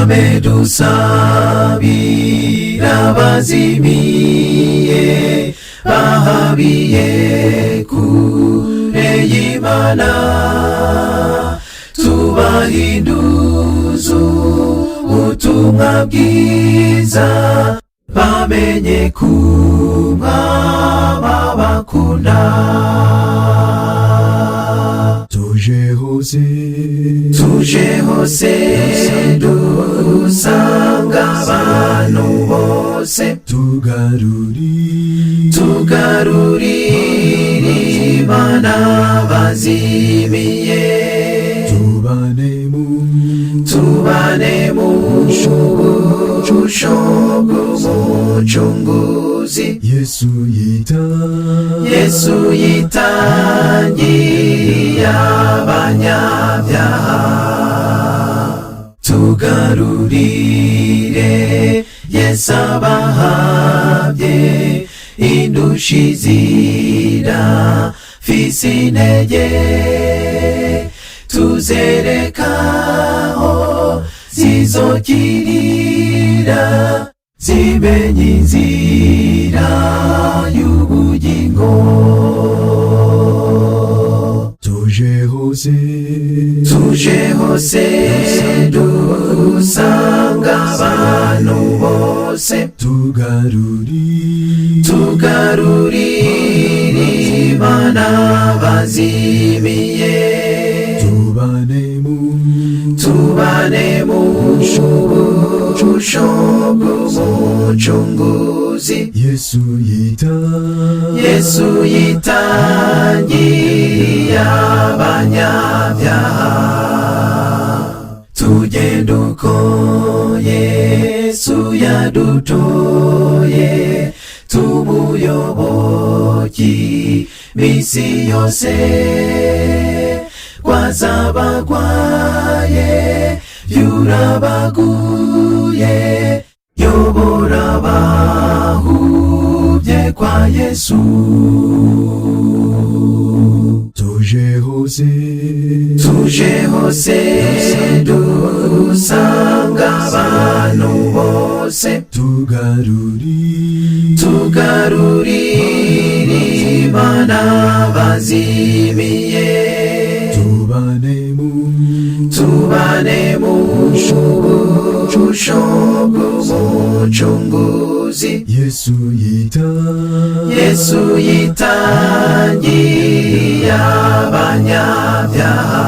abedusabira bazimiye bahabiye kure y'Imana, tubahinduza ubutumwa bwiza bamenye kumwami abakunda. Tuje hose dusanga abantu bose, tugarurira Imana bazimiye, tubane mu shusho bw'umucunguzi. Yesu yitangiye abanyabyaha, tugarurire Yesu abahabye indushi zidafise intege, tuzerekaho zizokirira zimenye inzira y'ubugingo. Tuje hose dusanga abantu bose, tugarurira Imana bazimiye, tubane mu shusho bw'umucunguzi. Yesu yitangiye abanyabyaha, tugenda uko Yesu yadutoye, tumuyoboke misi yose, kwazabagwaye yurabaguye, yobora abahuvye kwa Yesu. Tuje hose dusanga abantu bose, tugarurira Imana bazimiye, tubane mu shusho bw'umucunguzi. Yesu yitangiye abanyabyaha,